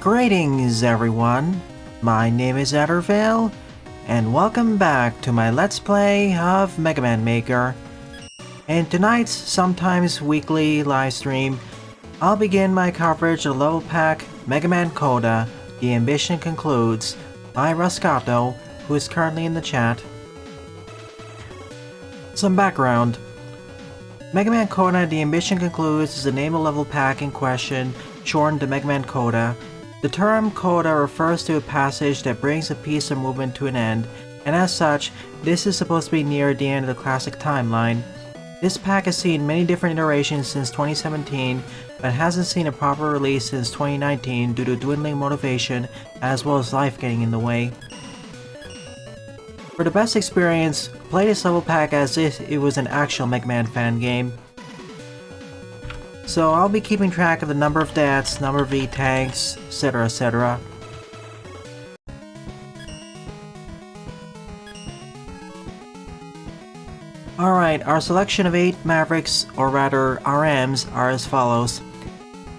Greetings everyone, my name is Ettervale, and welcome back to my Let's Play of Mega Man Maker. In tonight's sometimes weekly livestream, I'll begin my coverage of level pack Mega Man Coda, The Ambition Concludes, by Rascato, who is currently in the chat. Some background. Mega Man Coda, The Ambition Concludes is the name of the level pack in question, shortened to Mega Man Coda. The term Coda refers to a passage that brings a piece of movement to an end, and as such, this is supposed to be near the end of the classic timeline. This pack has seen many different iterations since 2017, but hasn't seen a proper release since 2019 due to dwindling motivation as well as life getting in the way. For the best experience, play this level pack as if it was an actual Mega Man fan game. So I'll be keeping track of the number of deaths, number of V-tanks, etc, etc. Alright, our selection of 8 Mavericks, or rather RMs, are as follows.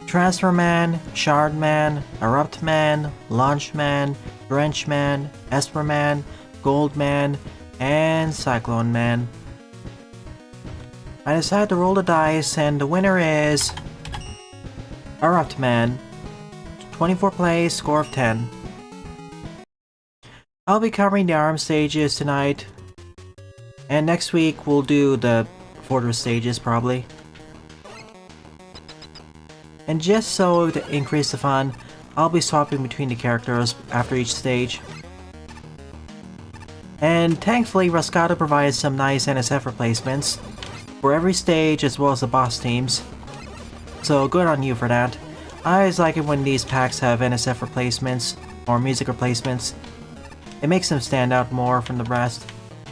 Transfer Man, Shard Man, Erupt Man, Launch Man, Drench Man, Esper Man, Gold Man, and Cyclone Man. I decided to roll the dice, and the winner is Erupt Man. 24 plays, score of 10. I'll be covering the ARM stages tonight, and next week we'll do the Fortress stages probably. And just so to increase the fun, I'll be swapping between the characters after each stage. And thankfully Rascato provided some nice NSF replacements for every stage as well as the boss teams. So good on you for that. I always like it when these packs have NSF replacements or music replacements. It makes them stand out more from the rest.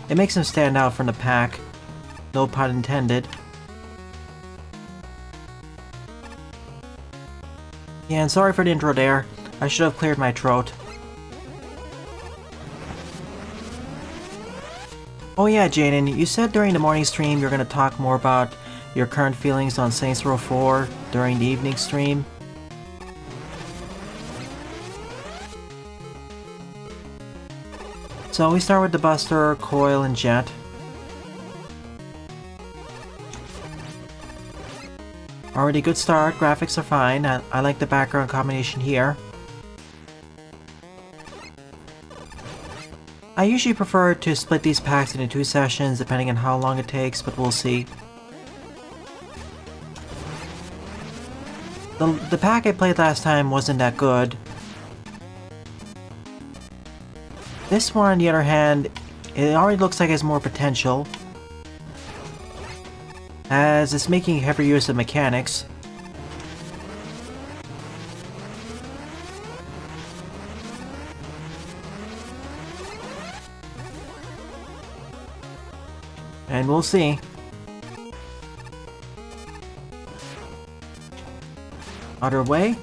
It makes them stand out from the pack. No pun intended. Yeah, and sorry for the intro there. I should have cleared my throat. Oh yeah, Jaden, you said during the morning stream you're gonna talk more about your current feelings on Saints Row 4 during the evening stream. So we start with the Buster, Coil, and Jet. Already good start, graphics are fine, I like the background combination here. I usually prefer to split these packs into 2 sessions depending on how long it takes, but we'll see. The pack I played last time wasn't that good. This one, on the other hand, it already looks like it has more potential, as it's making heavier use of mechanics. And we'll see. Other way.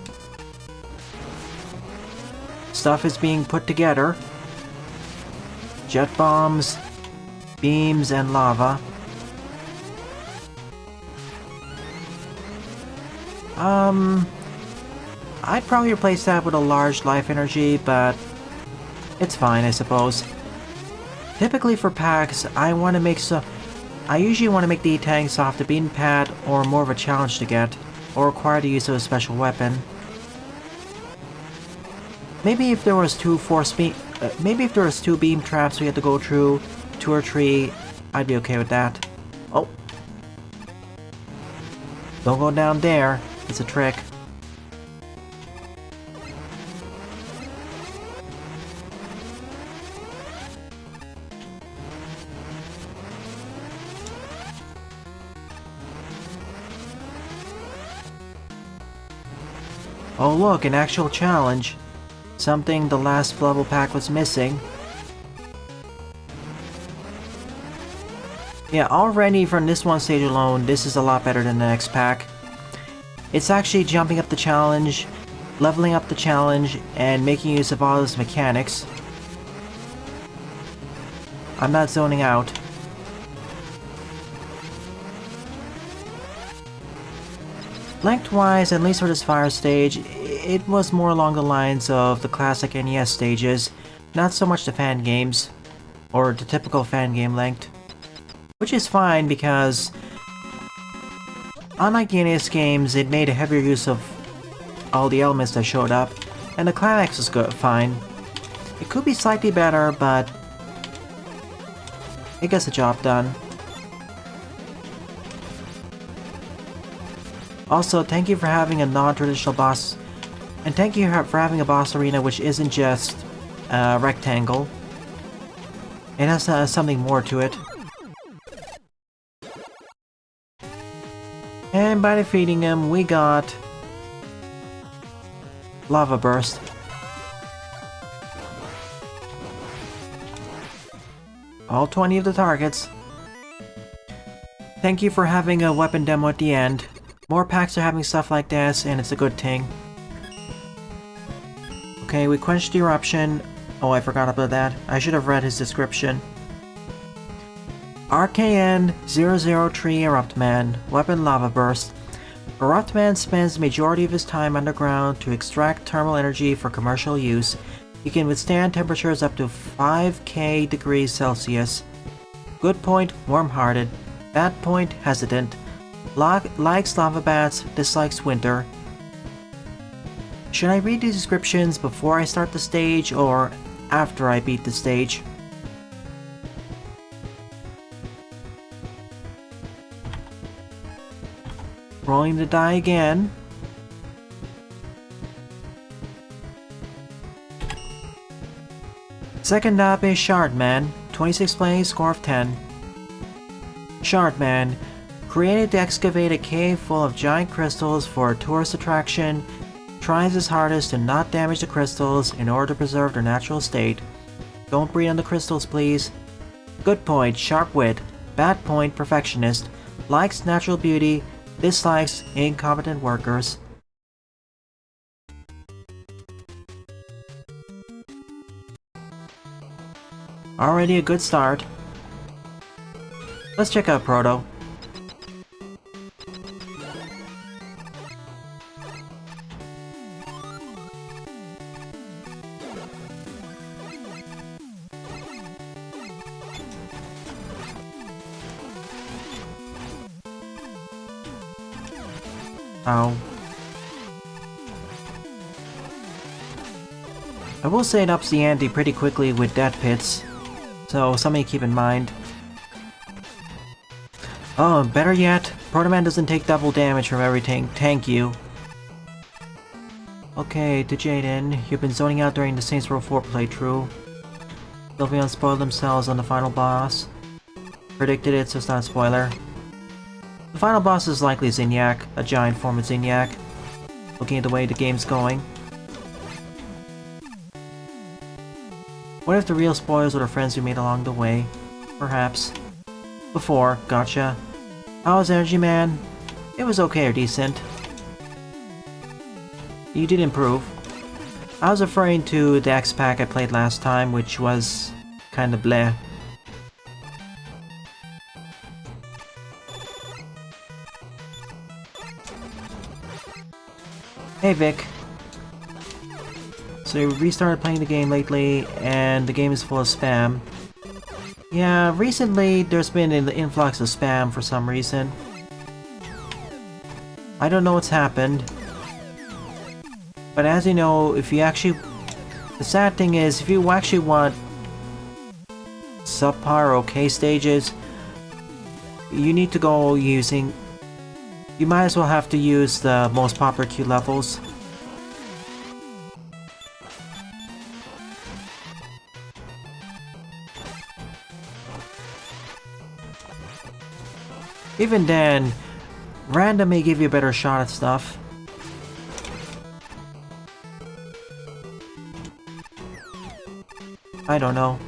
Stuff is being put together. Jet bombs, beams, and lava. I'd probably replace that with a large life energy, but it's fine, I suppose. Typically for packs, I usually want to make the tanks off the beaten pad or more of a challenge to get, or require the use of a special weapon. Maybe if there was two beam traps we had to go through, 2 or 3, I'd be okay with that. Oh. Don't go down there, it's a trick. Oh look, an actual challenge. Something the last level pack was missing. Yeah, already from this one stage alone, this is a lot better than the next pack. It's actually jumping up the challenge, leveling up the challenge, and making use of all those mechanics. I'm not zoning out. Lengthwise, at least for this fire stage, it was more along the lines of the classic NES stages, not so much the fan games, or the typical fan game length. Which is fine because, unlike the NES games, it made a heavier use of all the elements that showed up, and the climax was good, fine. It could be slightly better, but it gets the job done. Also, thank you for having a non-traditional boss, and thank you for having a boss arena which isn't just a rectangle. It has something more to it. And by defeating him, we got Lava Burst. All 20 of the targets. Thank you for having a weapon demo at the end. More packs are having stuff like this, and it's a good thing. Okay, we quenched the eruption. Oh, I forgot about that. I should have read his description. RKN-003 Eruptman, Weapon Lava Burst. Eruptman spends the majority of his time underground to extract thermal energy for commercial use. He can withstand temperatures up to 5K degrees Celsius. Good point, warm-hearted. Bad point, hesitant. Likes lava baths, dislikes winter. Should I read the descriptions before I start the stage or after I beat the stage? Rolling the die again. Second up is Shardman, 26 plays, score of 10. Shardman, created to excavate a cave full of giant crystals for a tourist attraction, tries his hardest to not damage the crystals in order to preserve their natural state. Don't breathe on the crystals, please. Good point, sharp wit. Bad point, perfectionist. Likes natural beauty, dislikes incompetent workers. Already a good start. Let's check out Proto. Ow. I will say it ups the ante pretty quickly with death pits, so something to keep in mind. Oh, better yet, Proto Man doesn't take double damage from everything, thank you. Okay, to Jaden, you've been zoning out during the Saints Row 4 playthrough. Sylveon spoiled themselves on the final boss. Predicted it, so it's not a spoiler. The final boss is likely Zinyak, a giant form of Zinyak. Looking at the way the game's going. What if the real spoilers were the friends we made along the way? Perhaps. Before, gotcha. How was Energy Man? It was okay or decent. You did improve. I was referring to the X-Pack I played last time, which was kinda bleh. Hey Vic. So you restarted playing the game lately, and the game is full of spam. Yeah, recently there's been an influx of spam for some reason. I don't know what's happened. But as you know, if you actually... The sad thing is, if you actually want subpar or okay stages, you need to go using... You might as well have to use the most popular queue levels. Even then, random may give you a better shot at stuff. I don't know.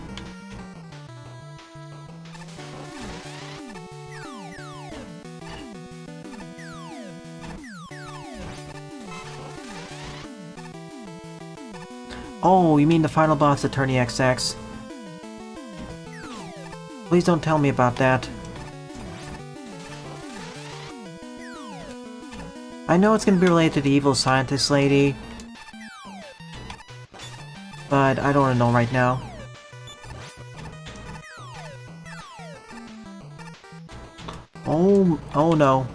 Oh, you mean the final boss, Attorney XX? Please don't tell me about that. I know it's gonna be related to the evil scientist lady, but I don't wanna know right now. Oh no.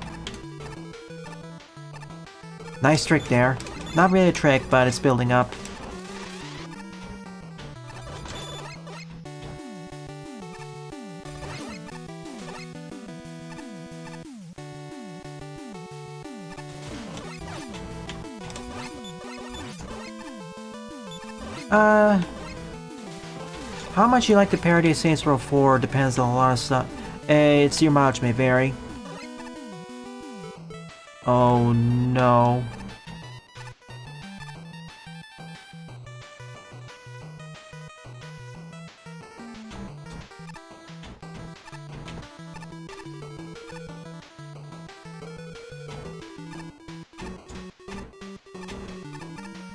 Nice trick there. Not really a trick, but it's building up. How much you like the parody of Saints Row 4 depends on a lot of stuff. It's your mileage may vary. Oh no.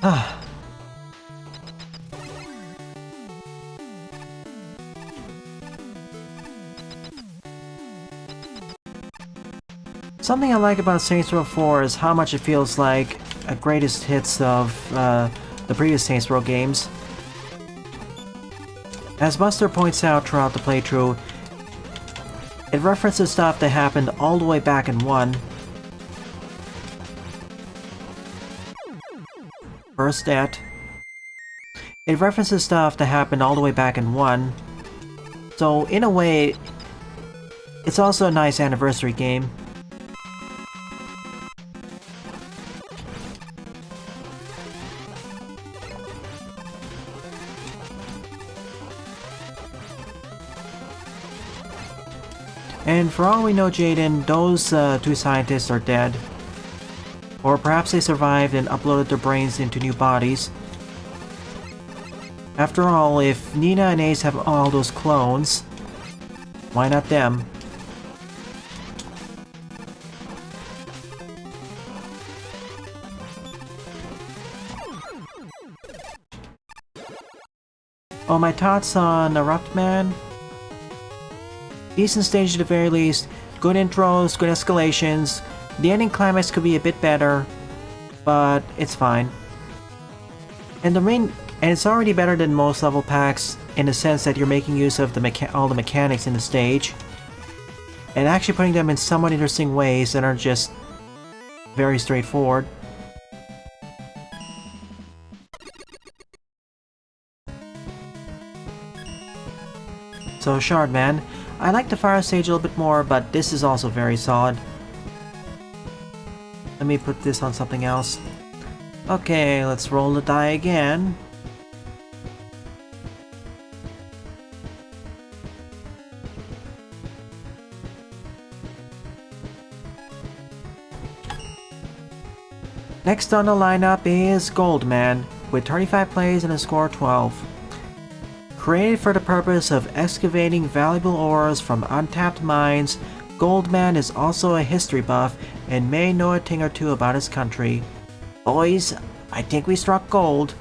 Ah. Something I like about Saints Row 4 is how much it feels like a greatest hits of the previous Saints Row games. As Buster points out throughout the playthrough, it references stuff that happened all the way back in 1. First that. It references stuff that happened all the way back in 1. So in a way, it's also a nice anniversary game. And for all we know, Jaden, those two scientists are dead. Or perhaps they survived and uploaded their brains into new bodies. After all, if Nina and Ace have all those clones, why not them? Oh, my thoughts on Erupt Man? Decent stage at the very least, good intros, good escalations. The ending climax could be a bit better, but it's fine. And it's already better than most level packs in the sense that you're making use of all the mechanics in the stage, and actually putting them in somewhat interesting ways that aren't just very straightforward. So Shardman, I like the fire stage a little bit more, but this is also very solid. Let me put this on something else. Okay, let's roll the die again. Next on the lineup is Goldman, with 35 plays and a score of 12. Created for the purpose of excavating valuable ores from untapped mines, Goldman is also a history buff and may know a thing or two about his country. Boys, I think we struck gold.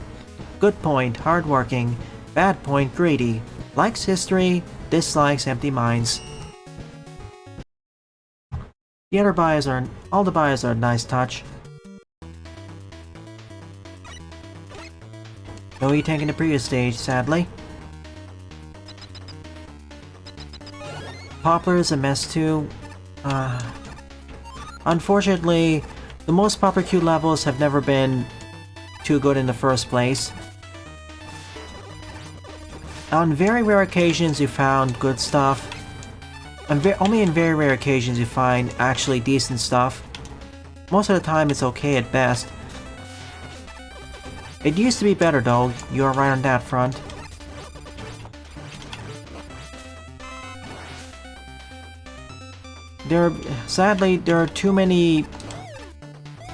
Good point, hardworking. Bad point, greedy. Likes history, dislikes empty mines. All the bios are a nice touch. No E-Tank in the previous stage, sadly. Poplar is a mess too. Unfortunately, the most Poplar Q levels have never been too good in the first place. On very rare occasions you found good stuff. Only in very rare occasions you find actually decent stuff. Most of the time it's okay at best. It used to be better though, you are right on that front. Sadly, there are too many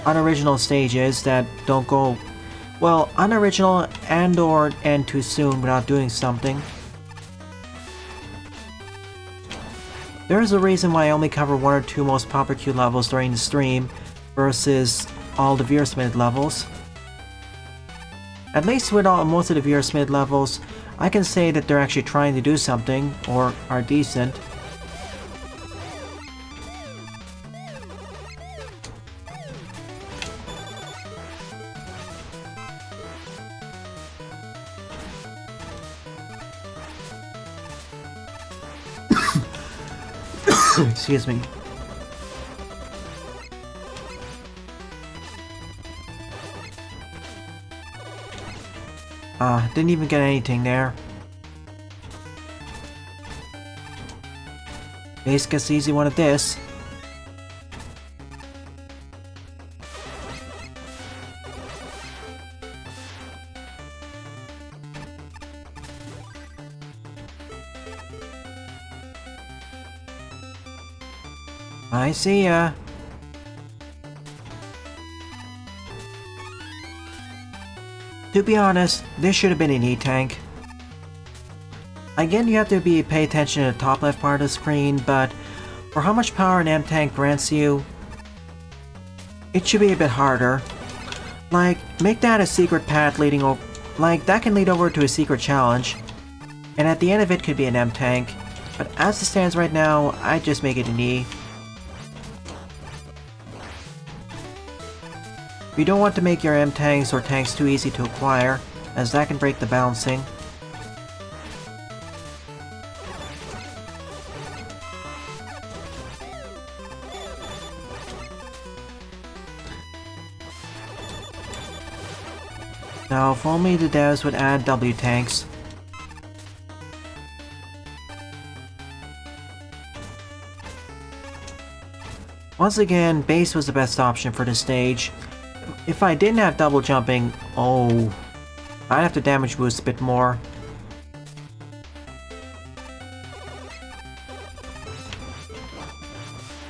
unoriginal stages that don't go Well, unoriginal and/or end too soon without doing something. There's a reason why I only cover one or two most popular queue levels during the stream versus all the viewer submitted levels. At least with most of the viewer submitted levels, I can say that they're actually trying to do something, or are decent. Excuse me. Didn't even get anything there. Base gets the easy one of this. I see ya. To be honest, this should have been an E-Tank. Again, you have to pay attention to the top left part of the screen, but for how much power an M-Tank grants you, it should be a bit harder. Like, make that a secret path leading over... Like, that can lead over to a secret challenge, and at the end of it could be an M-Tank, but as it stands right now, I'd just make it an E. You don't want to make your M-Tanks or tanks too easy to acquire, as that can break the balancing. Now, if only the devs would add W-Tanks. Once again, base was the best option for this stage. If I didn't have double jumping, oh, I'd have to damage boost a bit more.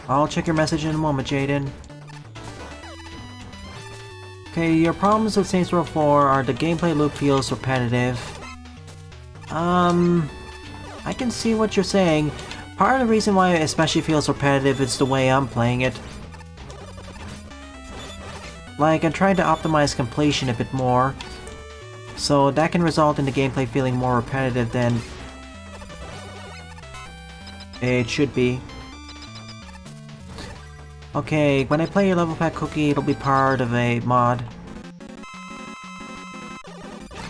I'll check your message in a moment, Jaden. Okay, your problems with Saints Row 4 are the gameplay loop feels repetitive. I can see what you're saying. Part of the reason why it especially feels repetitive is the way I'm playing it. Like, I'm trying to optimize completion a bit more, so that can result in the gameplay feeling more repetitive than it should be. Okay, when I play your level pack cookie, it'll be part of a mod.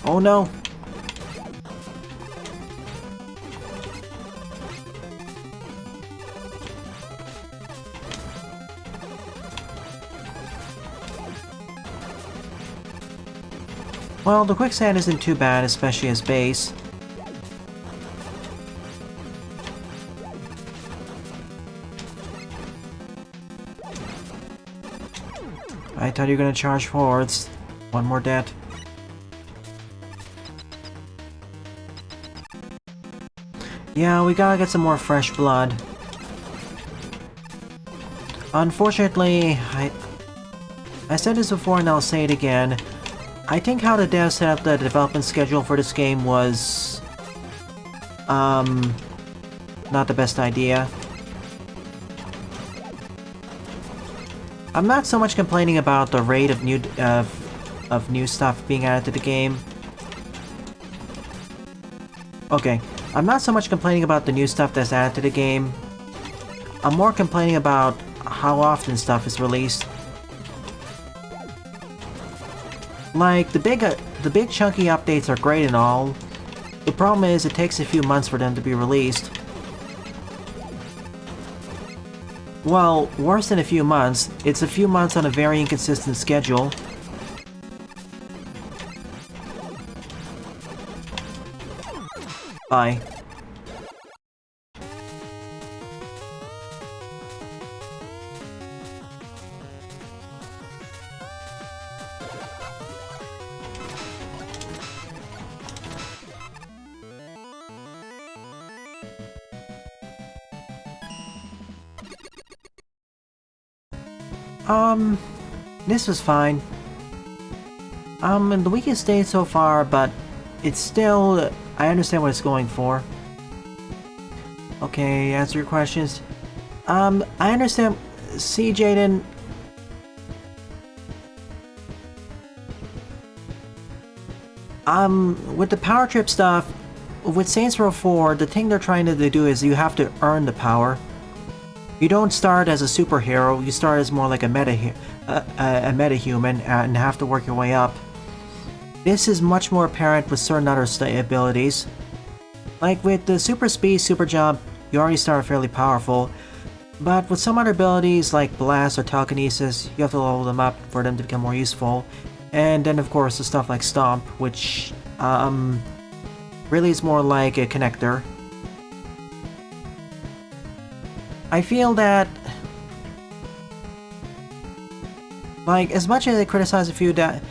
Oh no! Well, the quicksand isn't too bad, especially as base. I thought you were gonna charge forwards. One more debt. Yeah, we gotta get some more fresh blood. Unfortunately, I said this before and I'll say it again. I think how the devs set up the development schedule for this game was... not the best idea. I'm not so much complaining about the rate of new stuff being added to the game. Okay, I'm not so much complaining about the new stuff that's added to the game. I'm more complaining about how often stuff is released. Like, the big chunky updates are great and all. The problem is it takes a few months for them to be released. Well, worse than a few months, it's a few months on a very inconsistent schedule. Bye. This was fine. In the weakest state so far, but it's still... I understand what it's going for. Okay, answer your questions. I understand... See, Jaden... With the power trip stuff, with Saints Row 4, the thing they're trying to do is you have to earn the power. You don't start as a superhero, you start as more like a meta-human and have to work your way up. This is much more apparent with certain other abilities. Like with the super speed, super jump, you already start fairly powerful. But with some other abilities like blast or telekinesis, you have to level them up for them to become more useful. And then of course the stuff like stomp, which really is more like a connector. I feel that, like, as much as I criticize a few, that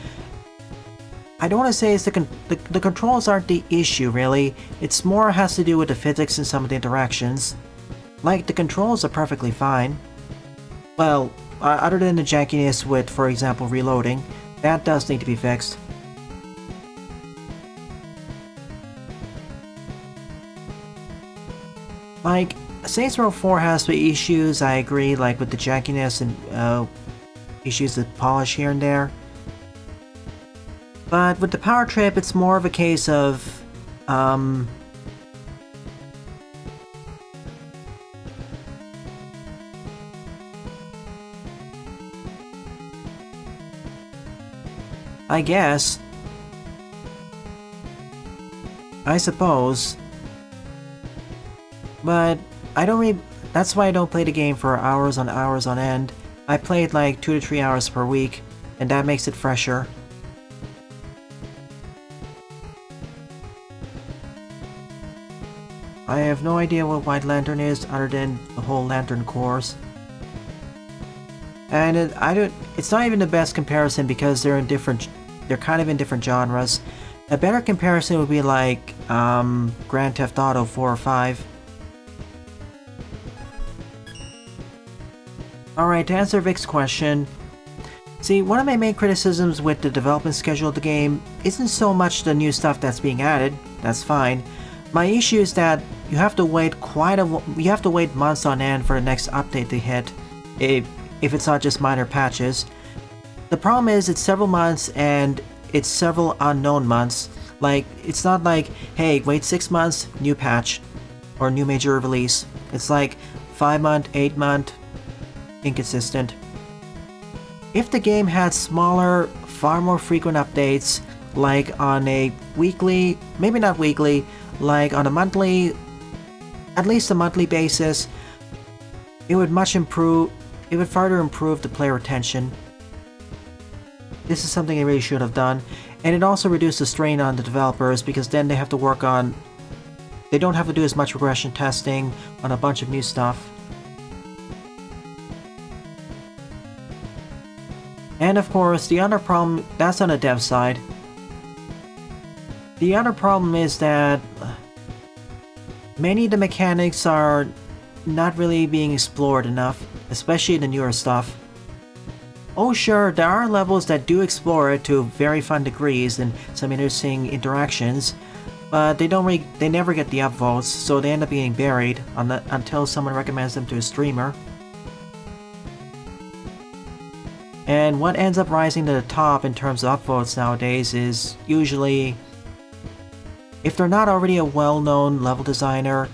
I don't want to say it's the controls aren't the issue, really. It's more has to do with the physics and some of the interactions. Like, the controls are perfectly fine. Well, other than the jankiness with, for example, reloading, that does need to be fixed. Like, Saints Row 4 has the issues, I agree, like with the jankiness and issues with polish here and there. But with the power trip, it's more of a case of, I guess. I suppose. But I don't really... That's why I don't play the game for hours on end. I played like 2 to 3 hours per week, and that makes it fresher. I have no idea what White Lantern is other than the whole Lantern course. And it's not even the best comparison because they're kind of in different genres. A better comparison would be like Grand Theft Auto 4 or 5. Alright, to answer Vic's question, see, one of my main criticisms with the development schedule of the game isn't so much the new stuff that's being added, that's fine. My issue is that you have to wait months on end for the next update to hit, if it's not just minor patches. The problem is it's several months and it's several unknown months. Like, it's not like, hey, wait 6 months, new patch, or new major release. It's like 5 month, 8 month, inconsistent. If the game had smaller, far more frequent updates, like on a weekly, maybe not weekly, like on a monthly, at least a monthly basis, it would further improve the player retention. This is something they really should have done, and it also reduced the strain on the developers because then they don't have to do as much regression testing on a bunch of new stuff. And of course, the other problem, that's on the dev side. The other problem is that many of the mechanics are not really being explored enough, especially the newer stuff. Oh sure, there are levels that do explore it to very fun degrees and some interesting interactions, but they never get the upvotes, so they end up being buried until someone recommends them to a streamer. And what ends up rising to the top in terms of upvotes nowadays is usually, if they're not already a well-known level designer,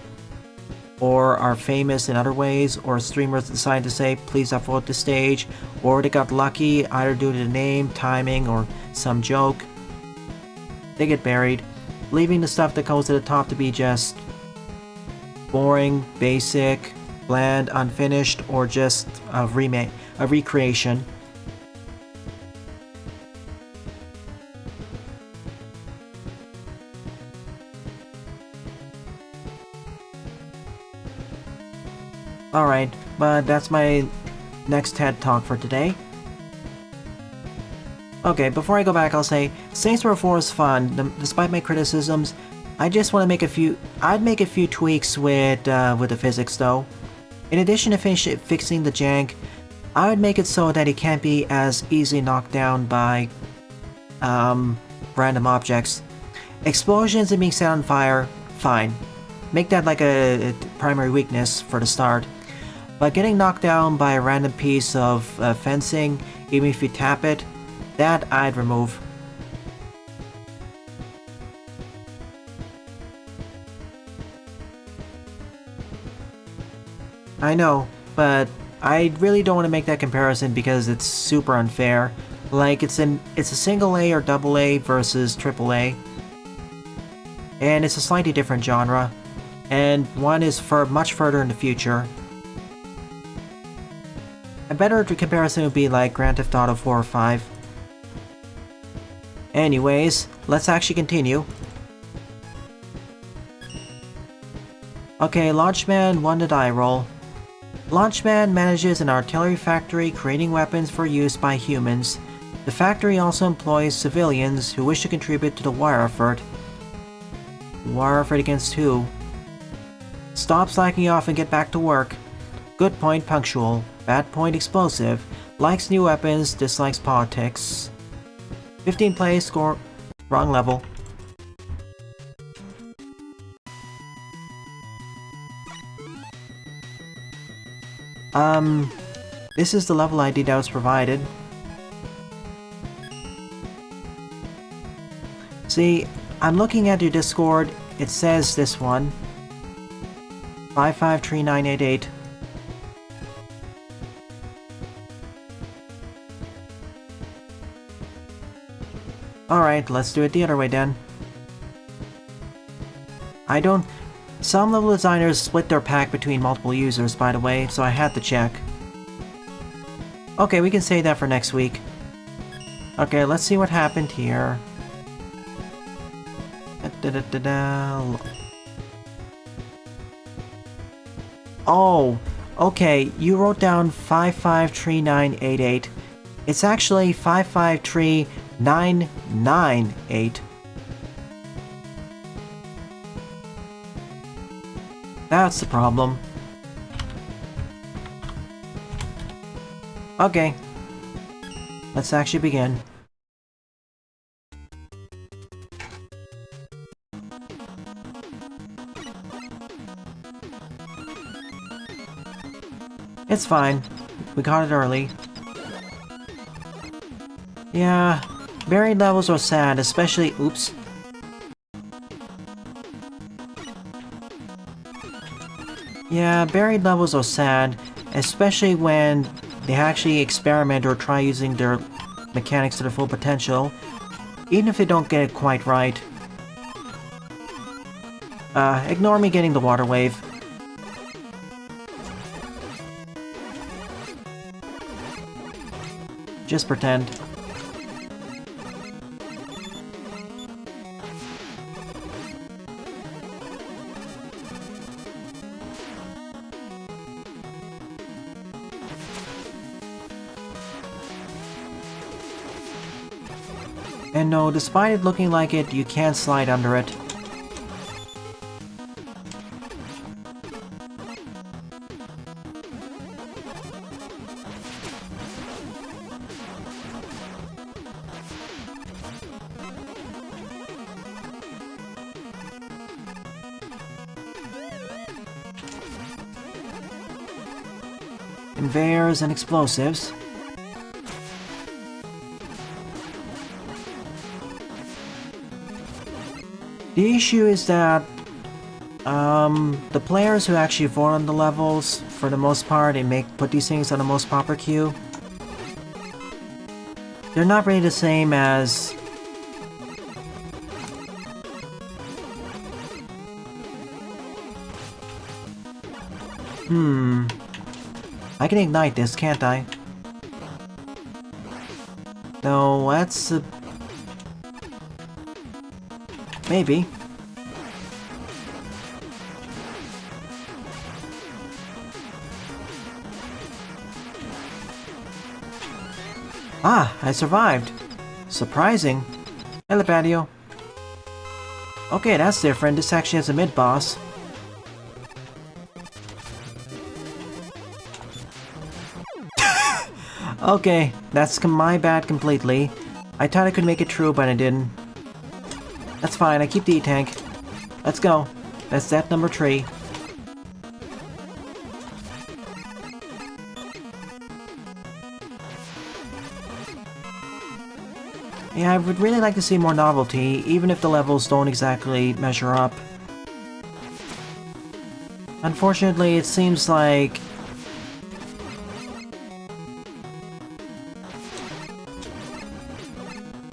or are famous in other ways, or streamers decide to say, please upvote the stage, or they got lucky either due to the name, timing, or some joke, they get buried, leaving the stuff that goes to the top to be just boring, basic, bland, unfinished, or just a recreation. Alright, but that's my next TED Talk for today. Okay, before I go back, I'll say, Saints Row 4 is fun, despite my criticisms. I just want to make I'd make a few tweaks with the physics though. In addition to fixing the jank, I would make it so that it can't be as easily knocked down by random objects. Explosions and being set on fire, fine. Make that like a primary weakness for the start. But getting knocked down by a random piece of fencing, even if you tap it, that I'd remove. I know, but I really don't want to make that comparison because it's super unfair. Like, it's a single A or double A versus triple A. And it's a slightly different genre. And one is much further in the future. A better comparison would be like Grand Theft Auto 4 or 5. Anyways, let's actually continue. Okay, Launchman won the die roll. Launchman manages an artillery factory creating weapons for use by humans. The factory also employs civilians who wish to contribute to the war effort. War effort against who? Stop slacking off and get back to work. Good point, punctual. Bad point, explosive. Likes new weapons, dislikes politics. 15 plays, score... wrong level. This is the level ID that was provided. See, I'm looking at your Discord, it says this one. 553988. Alright, let's do it the other way then. Some level designers split their pack between multiple users, by the way, so I had to check. Okay, we can save that for next week. Okay, let's see what happened here. Oh, okay, you wrote down 553988. It's actually 553998. That's the problem. Okay. Let's actually begin. It's fine. We got it early. Yeah, buried levels are sad, especially... Oops. Yeah, buried levels are sad, especially when they actually experiment or try using their mechanics to their full potential, even if they don't get it quite right. Ignore me getting the water wave. Just pretend. And no, despite it looking like it, you can't slide under it. Conveyors and explosives. The issue is that the players who actually vote on the levels, for the most part, and put these things on the most popular queue, they're not really the same as... I can ignite this, can't I? No, that's a... Maybe. Ah, I survived. Surprising. Hello, patio. Okay, that's different. This actually has a mid-boss. Okay, that's my bad completely. I thought I could make it through, but I didn't. That's fine, I keep the E-Tank. Let's go. That's that number 3. Yeah, I would really like to see more novelty, even if the levels don't exactly measure up. Unfortunately, it seems like...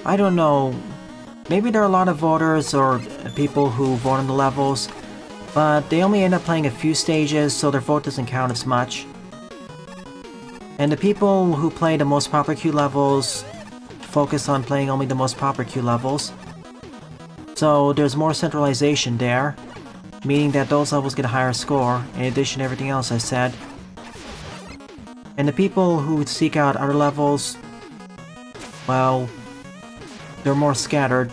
I don't know. Maybe there are a lot of voters or people who vote on the levels, but they only end up playing a few stages, so their vote doesn't count as much. And the people who play the most popular queue levels focus on playing only the most popular queue levels. So there's more centralization there, meaning that those levels get a higher score, in addition to everything else I said. And the people who seek out other levels, well, they're more scattered.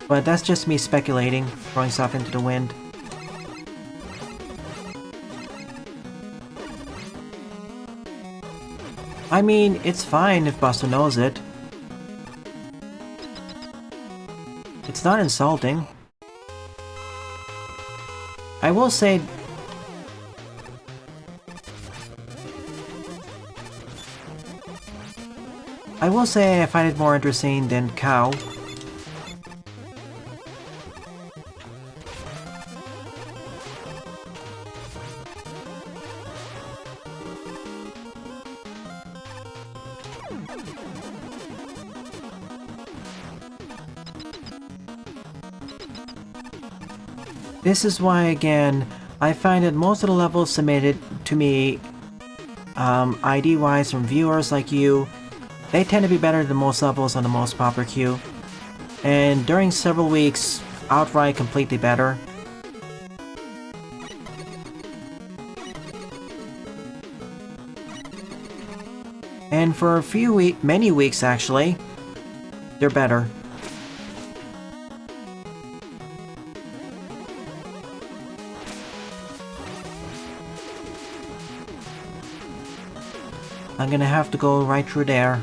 But that's just me speculating, throwing stuff into the wind. I mean, it's fine if Buster knows it. It's not insulting. I will say... I find it more interesting than Cow. This is why, again, I find that most of the levels submitted to me, ID-wise from viewers like you, they tend to be better than most levels on the most popular queue. And during several weeks, outright completely better. And for a few many weeks actually, they're better. I'm gonna have to go right through there.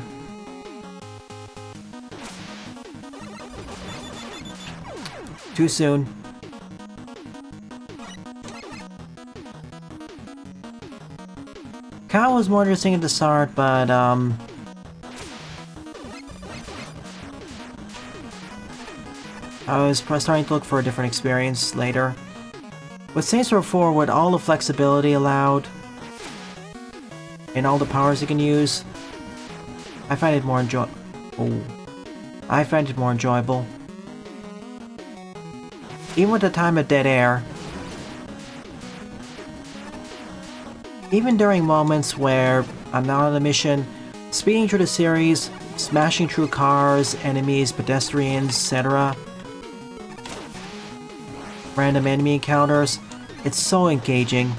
Too soon. Cow was more interesting at the start, but I was starting to look for a different experience later. With Saints Row 4, with all the flexibility allowed, and all the powers you can use, I find it more enjoyable. Even with the time of dead air. Even during moments where I'm not on a mission, speeding through the series, smashing through cars, enemies, pedestrians, etc. Random enemy encounters, it's so engaging.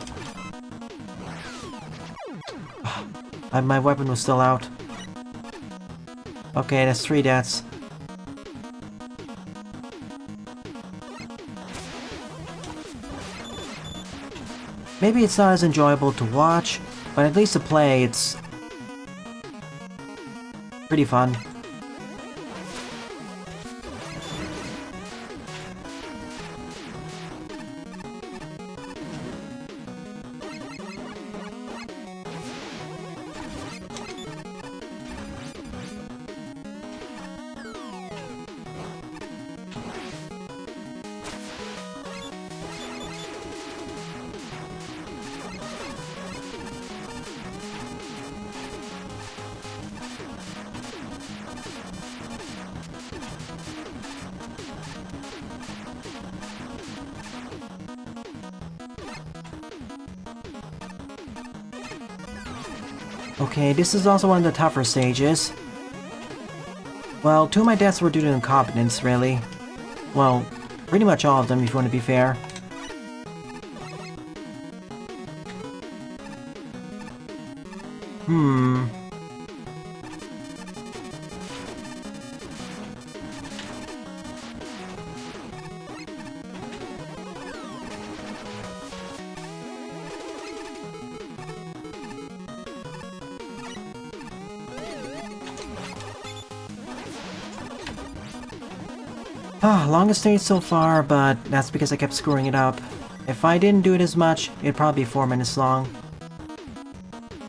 My weapon was still out. Okay, that's 3 deaths. Maybe it's not as enjoyable to watch, but at least to play, it's pretty fun. Okay, this is also one of the tougher stages. Well, 2 of my deaths were due to incompetence, really. Well, pretty much all of them, if you want to be fair. Longest stage so far, but that's because I kept screwing it up. If I didn't do it as much, it'd probably be 4 minutes long.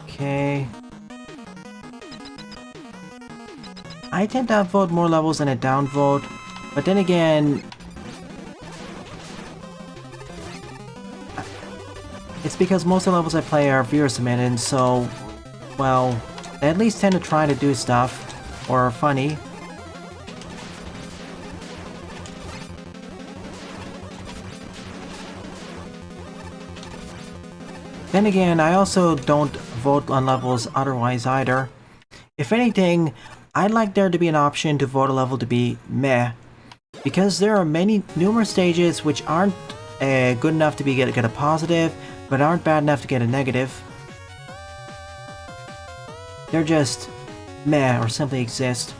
Okay. I tend to upvote more levels than I downvote, but then again, it's because most of the levels I play are viewer submitted, so, well, I at least tend to try to do stuff, or are funny. Then again, I also don't vote on levels otherwise either. If anything, I'd like there to be an option to vote a level to be meh, because there are numerous stages which aren't good enough to get a positive, but aren't bad enough to get a negative. They're just meh, or simply exist.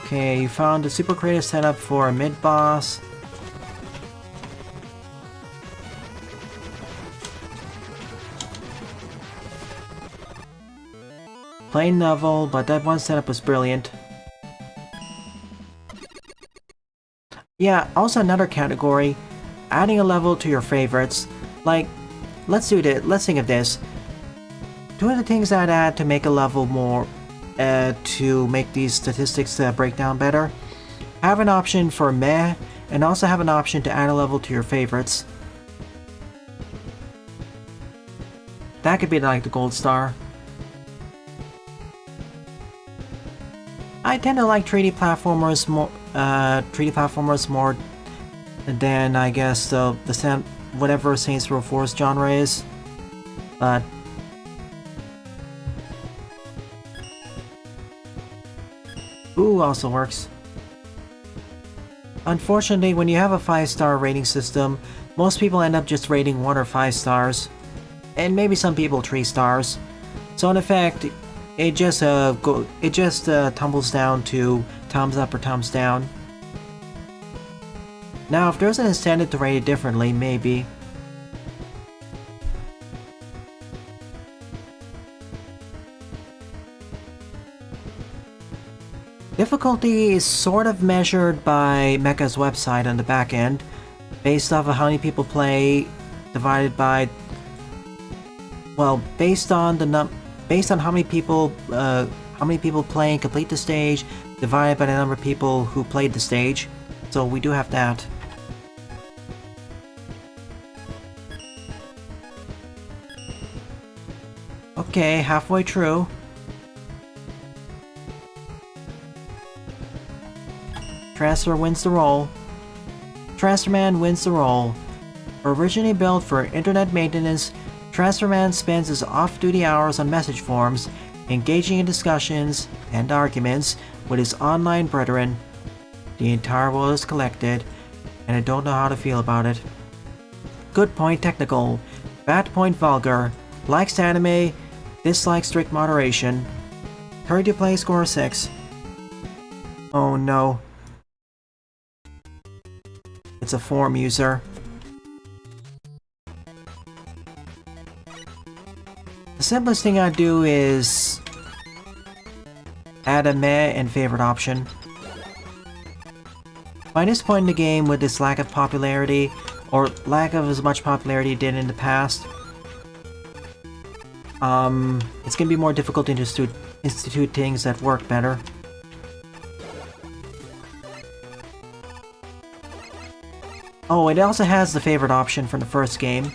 Okay, you found a super creative setup for a mid-boss. Plain level, but that one setup was brilliant. Yeah, also another category, adding a level to your favorites. Like, let's think of this. Two of the things I'd add to make a level more, to make these statistics break down better. Have an option for meh, and also have an option to add a level to your favorites. That could be like the gold star. I tend to like 3D platformers more than, I guess, whatever Saints Row 4's genre is. But ooh also works. Unfortunately, when you have a 5-star rating system, most people end up just rating 1 or 5 stars, and maybe some people 3 stars. So in effect, it just tumbles down to thumbs up or thumbs down. Now, if there's an incentive to rate it differently, maybe. Difficulty is sort of measured by Mecha's website on the back end, based off of how many people play, divided by, well, based on how many people play and complete the stage, divided by the number of people who played the stage. So we do have that. Okay, halfway through. Transfer wins the role. Transferman wins the role. Originally built for internet maintenance, Transferman spends his off-duty hours on message forums, engaging in discussions and arguments with his online brethren. The entire world is collected, and I don't know how to feel about it. Good point technical, bad point vulgar, likes anime, dislikes strict moderation. Hurry to play score 6. Oh no. It's a forum user. The simplest thing I'd do is add a meh and favorite option. By this point in the game, with this lack of popularity, or lack of as much popularity it did in the past, it's gonna be more difficult to institute things that work better. Oh, it also has the favorite option from the first game.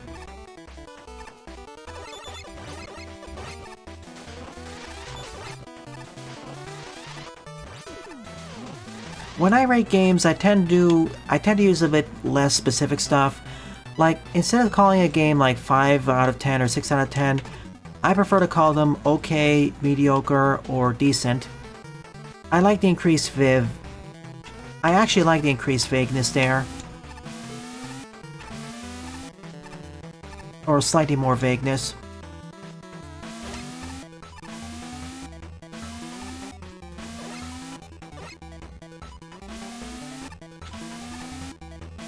When I rate games, I tend to use a bit less specific stuff. Like, instead of calling a game like 5 out of 10 or 6 out of 10, I prefer to call them okay, mediocre, or decent. I like the increased I actually like the increased vagueness there. Or slightly more vagueness.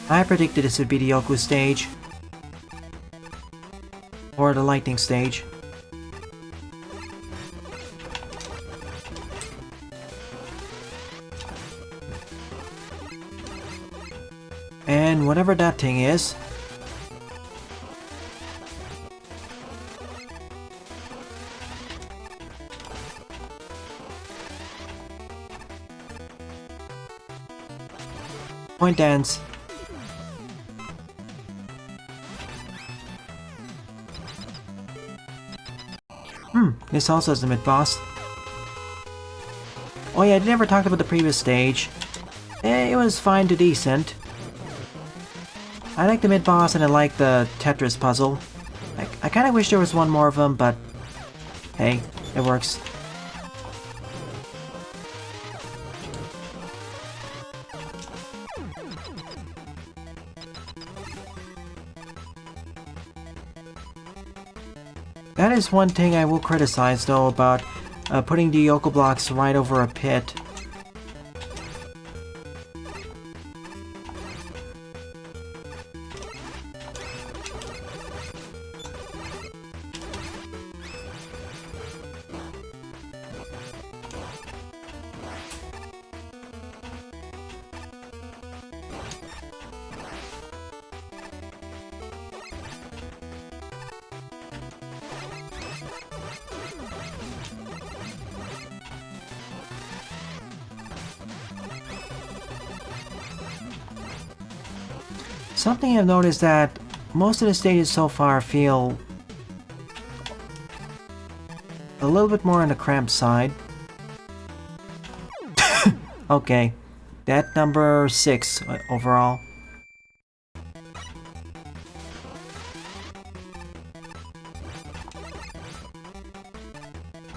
I predicted this would be the Yoku stage. Or the lightning stage. then whatever that thing is. Point dance. This also is the mid-boss. Oh yeah, I never talked about the previous stage. It was fine to decent. I like the mid-boss and I like the Tetris puzzle. I kinda wish there was one more of them, but hey, it works. That is one thing I will criticize though about putting the Yoko blocks right over a pit. Something I've noticed that most of the stages so far feel a little bit more on the cramped side. Okay, that number 6 overall.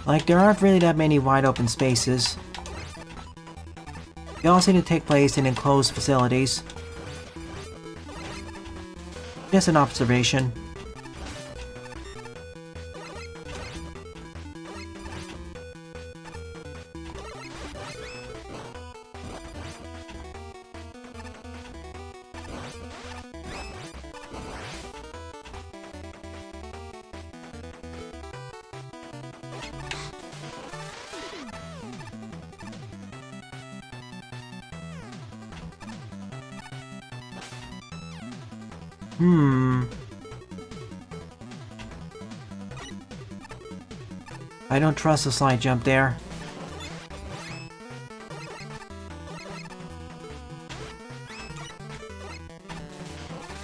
Like, there aren't really that many wide open spaces. They all seem to take place in enclosed facilities. Just an observation. I don't trust the slide jump there.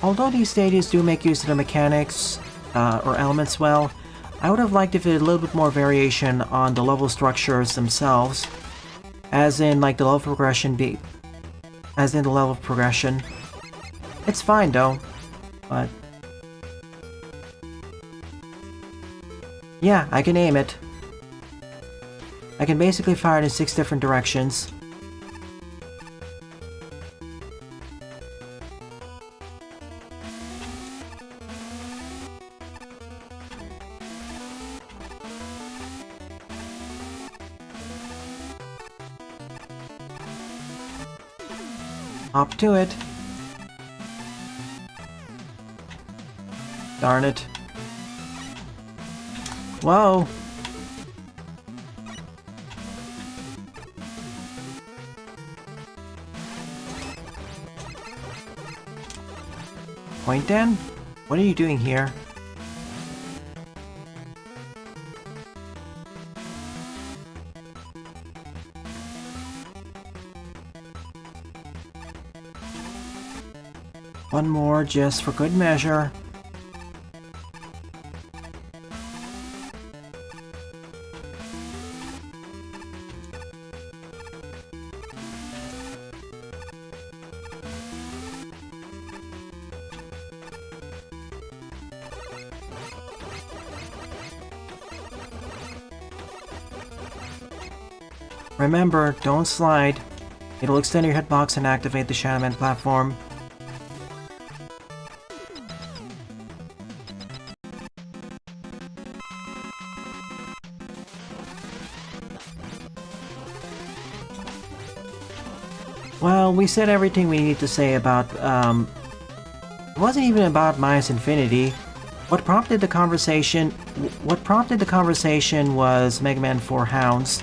Although these stages do make use of the mechanics or elements well, I would have liked if it had a little bit more variation on the level structures themselves, as in like the level progression It's fine though, but yeah, I can aim it. I can basically fire it in 6 different directions. Hop to it. Darn it. Whoa! Point Dan? What are you doing here? One more just for good measure. Remember, don't slide. It'll extend your hitbox and activate the Shadow Man platform. Well, we said everything we need to say about, it wasn't even about Minus Infinity. What prompted the conversation was Mega Man 4 Hounds.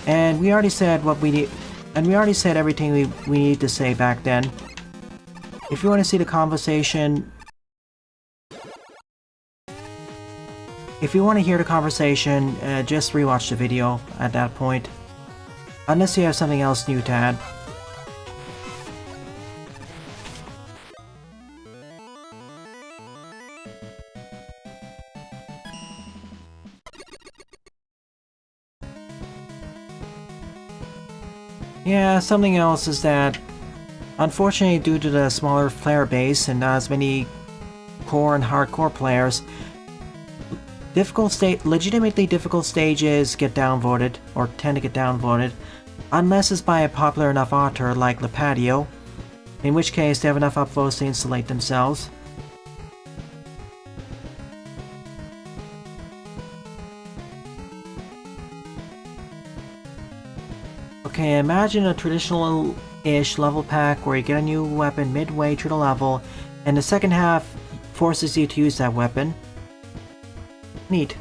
And we already said what we need. And we already said everything we need to say back then. If you want to see the conversation... If you want to hear the conversation, just rewatch the video at that point. Unless you have something else new to add. Yeah, something else is that, unfortunately due to the smaller player base and not as many core and hardcore players, legitimately difficult stages get downvoted, or tend to get downvoted, unless it's by a popular enough author like Lapatio, in which case they have enough upvotes to insulate themselves. Okay, imagine a traditional-ish level pack where you get a new weapon midway through the level, and the second half forces you to use that weapon. Neat.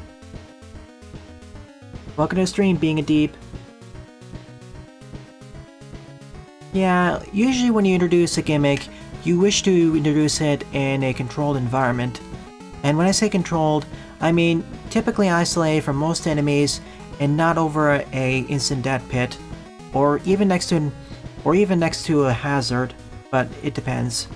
Welcome to the stream, Being a Deep. Yeah, usually when you introduce a gimmick, you wish to introduce it in a controlled environment. And when I say controlled, I mean typically isolated from most enemies and not over a instant death pit. Or even next to a hazard, but it depends.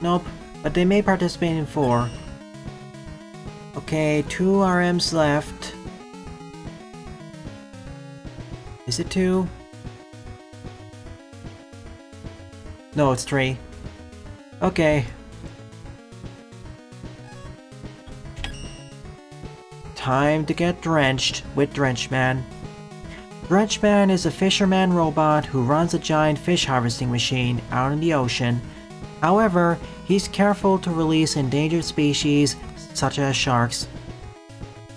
Nope, but they may participate in 4. Okay, 2 RMs left. Is it 2? No, it's 3. Okay. Time to get drenched with Drench Man. Drench Man is a fisherman robot who runs a giant fish harvesting machine out in the ocean. However, he's careful to release endangered species such as sharks.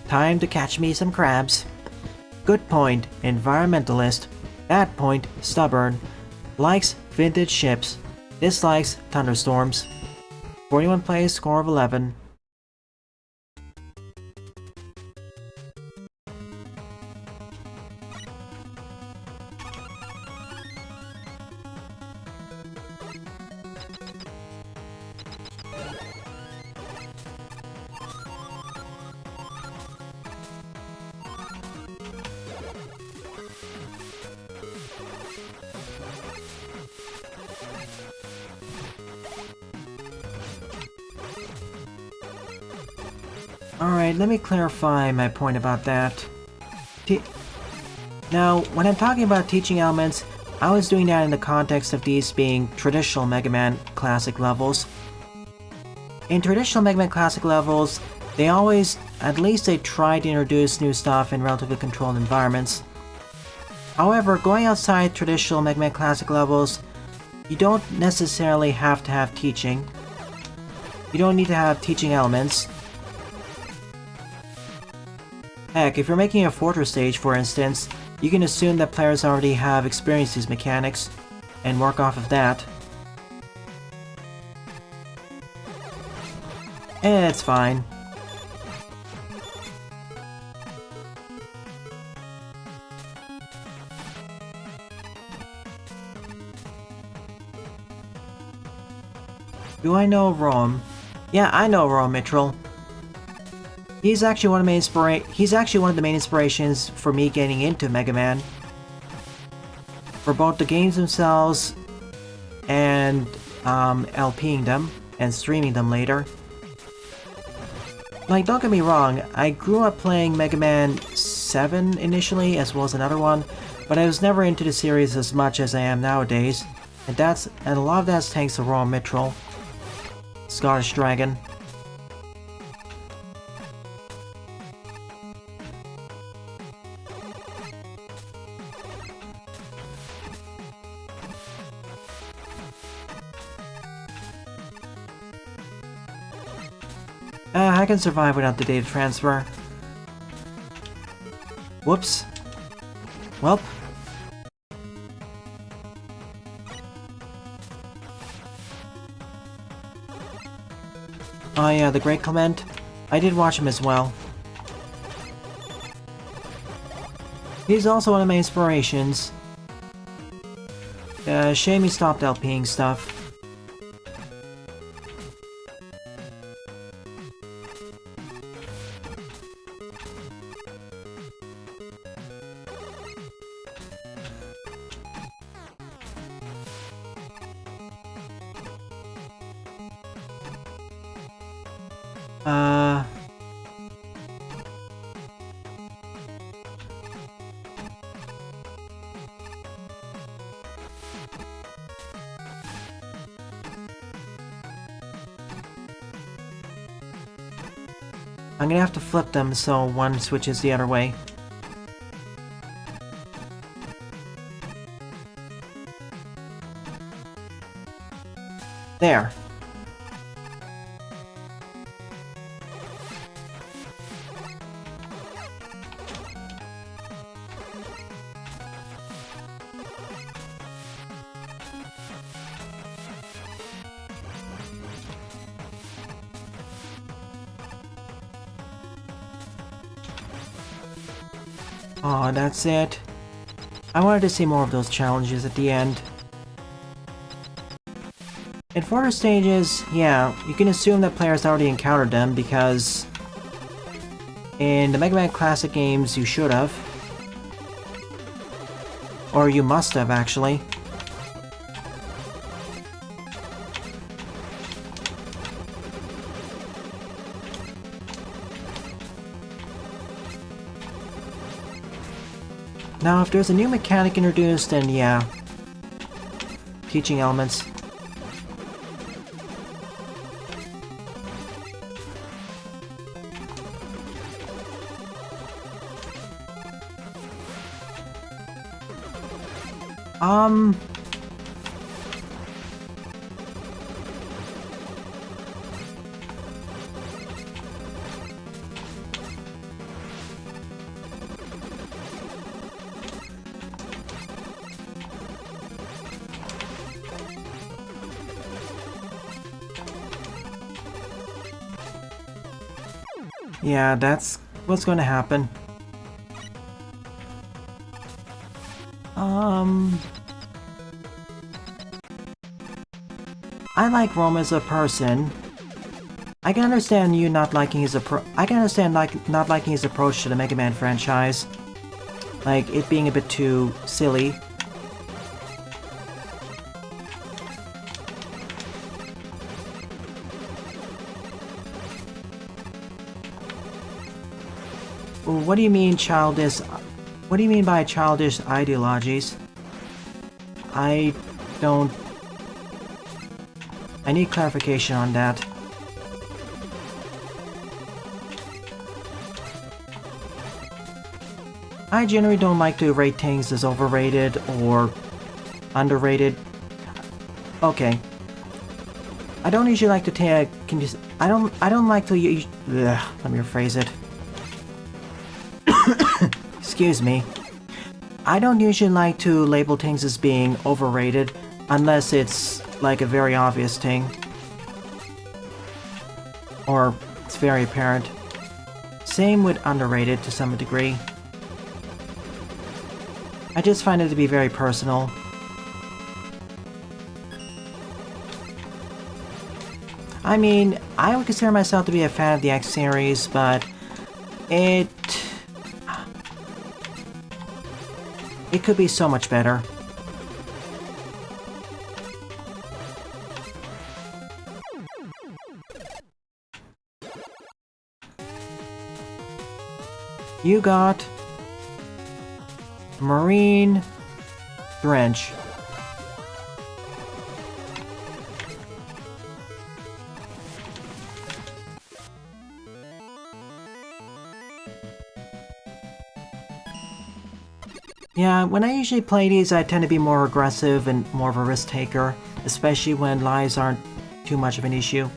Time to catch me some crabs. Good point, environmentalist. Bad point, stubborn. Likes vintage ships. Dislikes thunderstorms. 41 plays, score of 11. Alright, let me clarify my point about that. Now, when I'm talking about teaching elements, I was doing that in the context of these being traditional Mega Man Classic levels. In traditional Mega Man Classic levels, they always, at least they try to introduce new stuff in relatively controlled environments. However, going outside traditional Mega Man Classic levels, you don't necessarily have to have teaching. You don't need to have teaching elements. Heck, if you're making a fortress stage, for instance, you can assume that players already have experienced these mechanics, and work off of that. And it's fine. Do I know Rome? Yeah, I know Rome Mitchell. He's actually one of the main inspirations for me getting into Mega Man. For both the games themselves and LPing them and streaming them later. Like, don't get me wrong, I grew up playing Mega Man 7 initially, as well as another one, but I was never into the series as much as I am nowadays, and a lot of that's thanks to Ron Mitchell, Scottish Dragon. I can survive without the data transfer. Whoops. Welp. Oh yeah, the Great Clement. I did watch him as well. He's also one of my inspirations. Shame he stopped LPing stuff. I'm gonna have to flip them so one switches the other way. There. Aw, that's it. I wanted to see more of those challenges at the end. In further stages, yeah, you can assume that players already encountered them because in the Mega Man Classic games you should have. Or you must have, actually. Now, if there's a new mechanic introduced, then yeah. Teaching elements. Yeah, that's what's going to happen. I like Rome as a person. I can understand you not liking his not liking his approach to the Mega Man franchise. Like, it being a bit too silly. What do you mean childish? What do you mean by childish ideologies? I don't... I need clarification on that. I generally don't like to rate things as overrated or underrated. Okay. I don't usually like to take... I don't like to use... Let me rephrase it. Excuse me. I don't usually like to label things as being overrated unless it's like a very obvious thing. Or it's very apparent. Same with underrated to some degree. I just find it to be very personal. I mean, I would consider myself to be a fan of the X series, but it could be so much better. You got Marine Drench. Yeah, when I usually play these, I tend to be more aggressive and more of a risk taker, especially when lives aren't too much of an issue.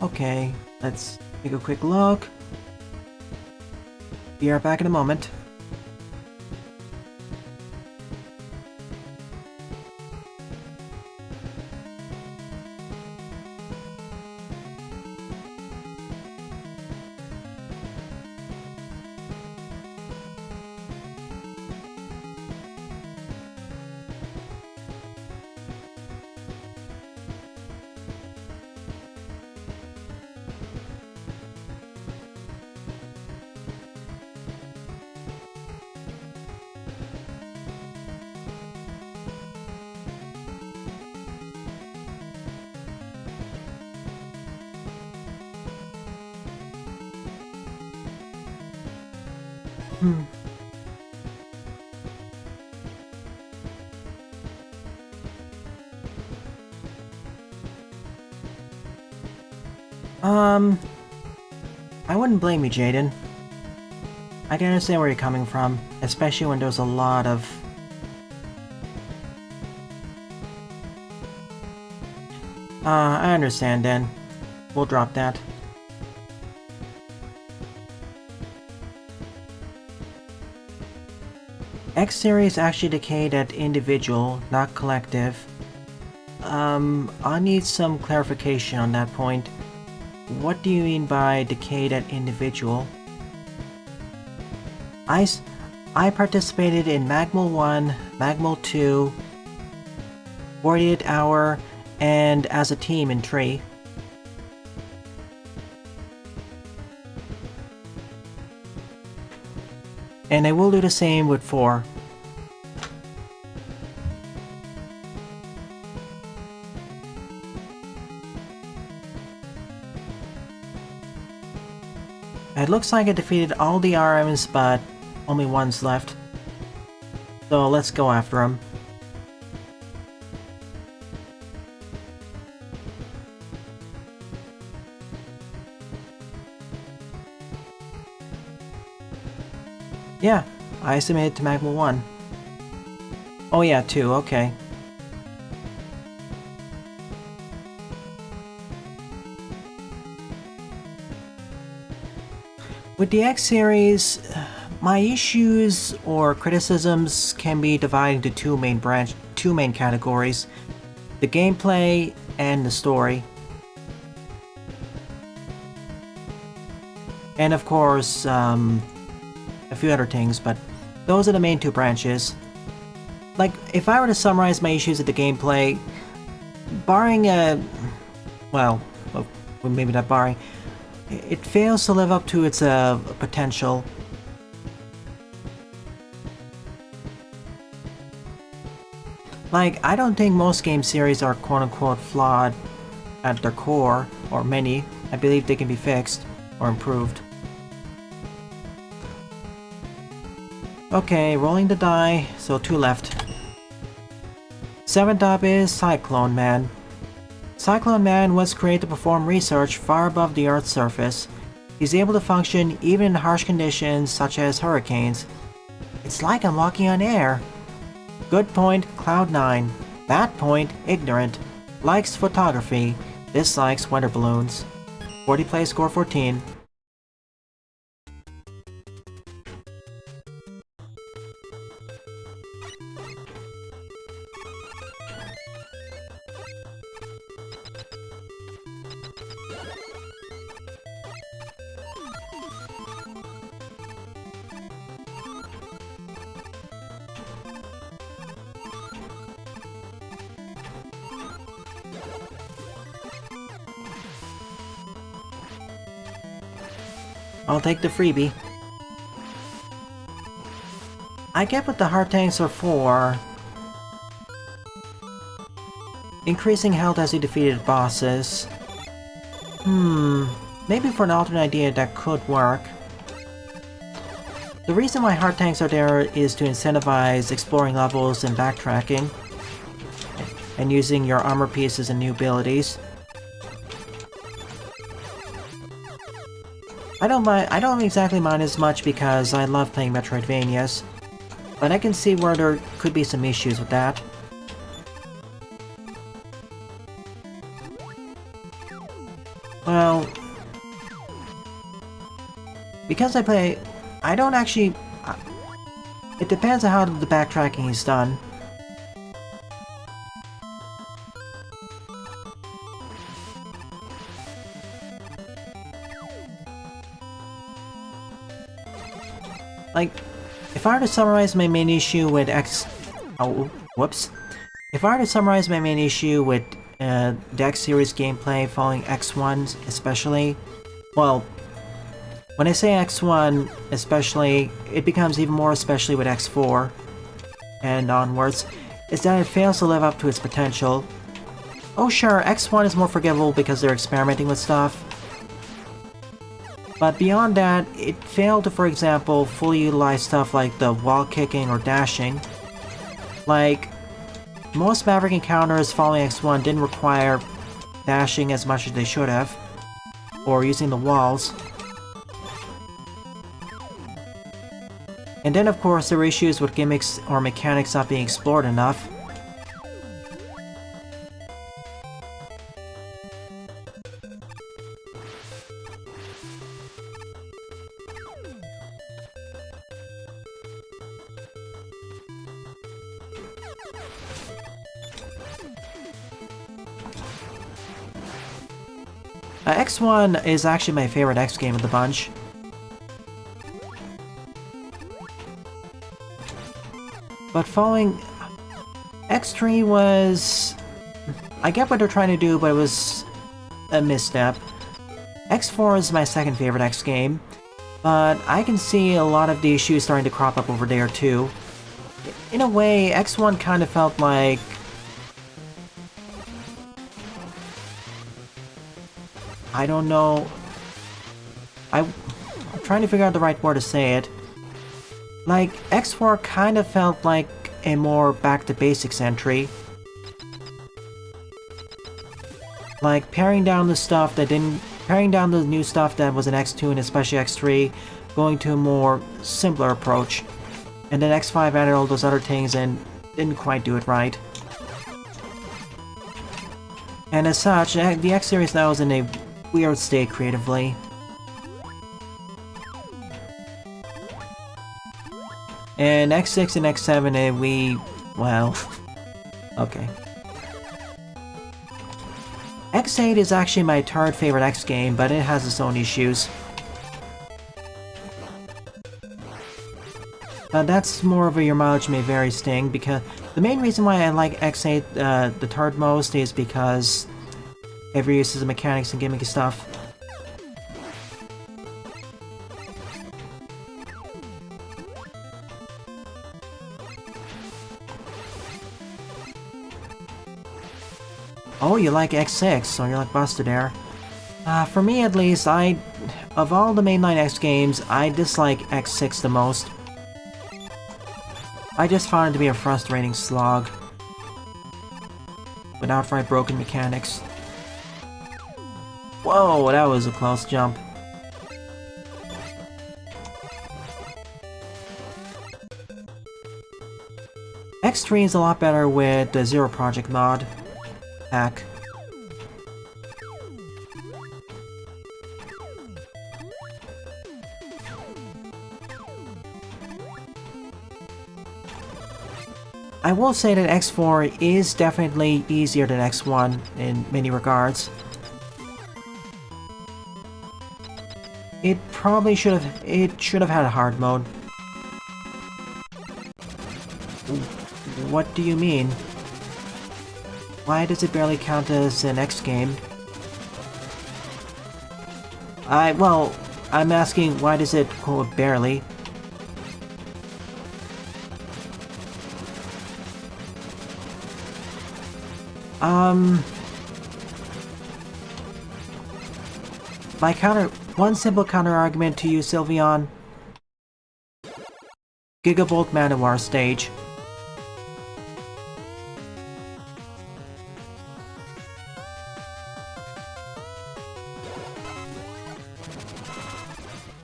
Okay, let's take a quick look. Be right back in a moment. Hmm. I wouldn't blame you, Jaden. I can understand where you're coming from, especially when there's a lot of... I understand then. We'll drop that. X-Series actually decayed at individual, not collective. I need some clarification on that point. What do you mean by decayed at individual? I participated in Magmal 1, Magmal 2, 48 Hour, and as a team in 3. And I will do the same with 4. It looks like I defeated all the RMs, but only one's left. So let's go after him. Yeah, I submitted to Magma 1. Oh yeah, 2, okay. With the X-Series, my issues or criticisms can be divided into two main categories. The gameplay and the story. And of course, a few other things, but those are the main two branches. Like, if I were to summarize my issues with the gameplay, barring well, maybe not barring, it fails to live up to its potential. Like, I don't think most game series are quote-unquote flawed at their core, or many. I believe they can be fixed, or improved. Okay, rolling the die, so 2 left. 7th up is Cyclone Man. Cyclone Man was created to perform research far above the Earth's surface. He's able to function even in harsh conditions such as hurricanes. It's like I'm walking on air. Good point, Cloud 9. Bad point, Ignorant. Likes photography. Dislikes weather balloons. 40 play score 14. I'll take the freebie. I get what the heart tanks are for. Increasing health as you defeated bosses. Maybe for an alternate idea that could work. The reason why heart tanks are there is to incentivize exploring levels and backtracking. And using your armor pieces and new abilities. I don't exactly mind as much because I love playing Metroidvanias, but I can see where there could be some issues with that. because I don't actually... it depends on how the backtracking is done. Like, if I were to summarize my main issue with oh, whoops. If I were to summarize my main issue with the X series gameplay following X1 especially, well, when I say X1 especially, it becomes even more especially with X4 and onwards, is that it fails to live up to its potential. Oh sure, X1 is more forgivable because they're experimenting with stuff, but beyond that, it failed to, for example, fully utilize stuff like the wall kicking or dashing. Like, most Maverick encounters following X1 didn't require dashing as much as they should have, or using the walls. And then of course there were issues with gimmicks or mechanics not being explored enough. X1 is actually my favorite X game of the bunch. But following... X3 was... I get what they're trying to do, but it was a misstep. X4 is my second favorite X game, but I can see a lot of the issues starting to crop up over there too. In a way, X1 kind of felt like... I don't know... I'm trying to figure out the right word to say it. Like, X4 kind of felt like a more back-to-basics entry. Like, paring down the stuff that didn't... paring down the new stuff that was in X2 and especially X3, going to a more simpler approach. And then X5 added all those other things and didn't quite do it right. And as such, the X series now is in a weird state creatively. And X6 and X7, well... okay. X8 is actually my third favorite X game, but it has its own issues. That's more of a your mileage may vary thing, because the main reason why I like X8 the third most is because it reuses the mechanics and gimmicky stuff. Oh, you like X6, so you're like busted there. For me at least, of all the mainline X games, I dislike X6 the most. I just found it to be a frustrating slog. With outright broken mechanics. Whoa, that was a close jump. X3 is a lot better with the Zero Project mod pack. I will say that X4 is definitely easier than X1 in many regards. It probably should have had a hard mode. What do you mean? Why does it barely count as an X game? Well, I'm asking why does it quote barely? One simple counter argument to you, Sylveon. Gigavolt Manowar stage.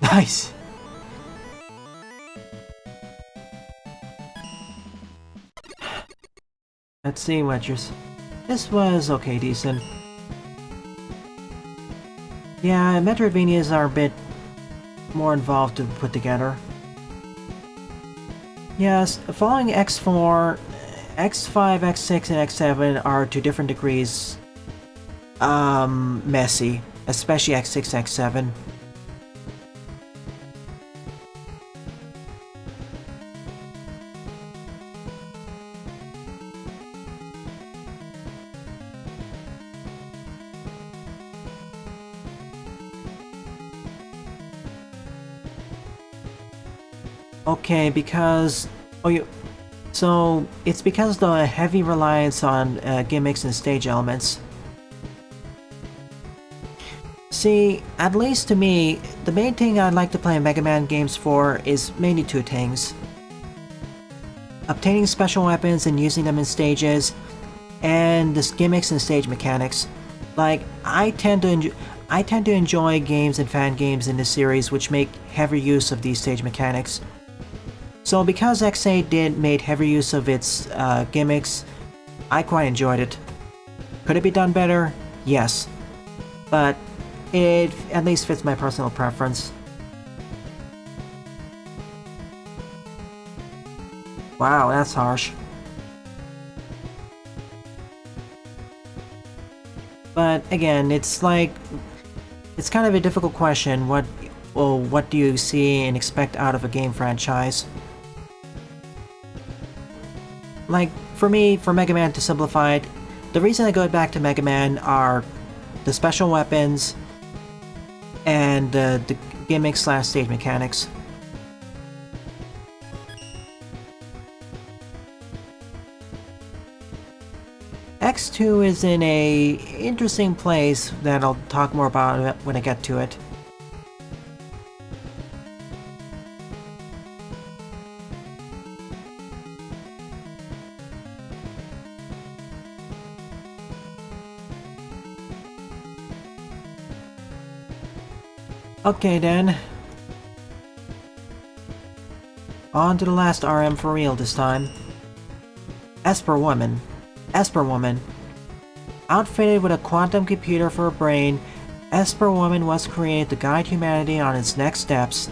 Nice! Let's see what you're... This was okay, decent. Yeah, Metroidvanias are a bit more involved to put together. Yes, following X4, X5, X6, and X7 are to different degrees messy, especially X6, X7. Okay, because... So, it's because of the heavy reliance on gimmicks and stage elements. See, at least to me, the main thing I'd like to play Mega Man games for is mainly two things. Obtaining special weapons and using them in stages, and the gimmicks and stage mechanics. Like, I tend to enjoy games and fan games in this series which make heavy use of these stage mechanics. So because X8 made heavy use of its gimmicks, I quite enjoyed it. Could it be done better? Yes. But it at least fits my personal preference. Wow, that's harsh. But again, it's kind of a difficult question. What do you see and expect out of a game franchise? Like, for me, for Mega Man, to simplify it, the reason I go back to Mega Man are the special weapons and the gimmick/stage mechanics. X2 is in a interesting place that I'll talk more about when I get to it. Okay then. On to the last RM for real this time. Esper Woman. Esper Woman. Outfitted with a quantum computer for a brain, Esper Woman was created to guide humanity on its next steps.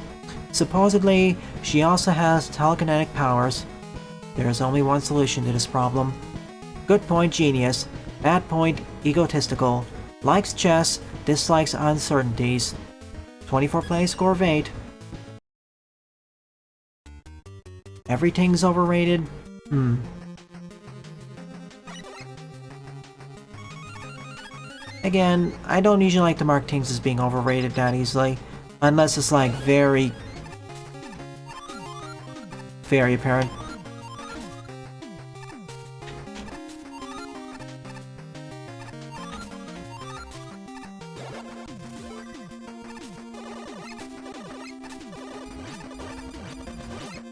Supposedly, she also has telekinetic powers. There is only one solution to this problem. Good point, genius. Bad point, egotistical. Likes chess, dislikes uncertainties. 24 play score of 8. Everything's overrated? Again, I don't usually like to mark things as being overrated that easily, unless it's like very apparent.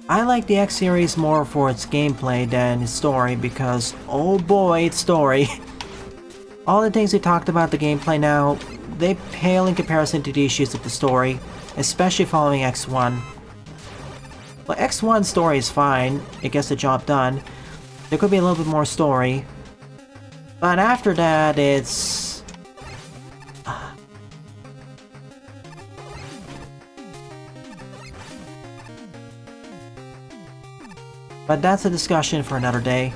I like the X series more for its gameplay than its story because, oh boy, its story. All the things we talked about the gameplay now, they pale in comparison to the issues of the story, especially following X1. Well, X1's story is fine, it gets the job done. There could be a little bit more story. But after that, it's... But that's a discussion for another day.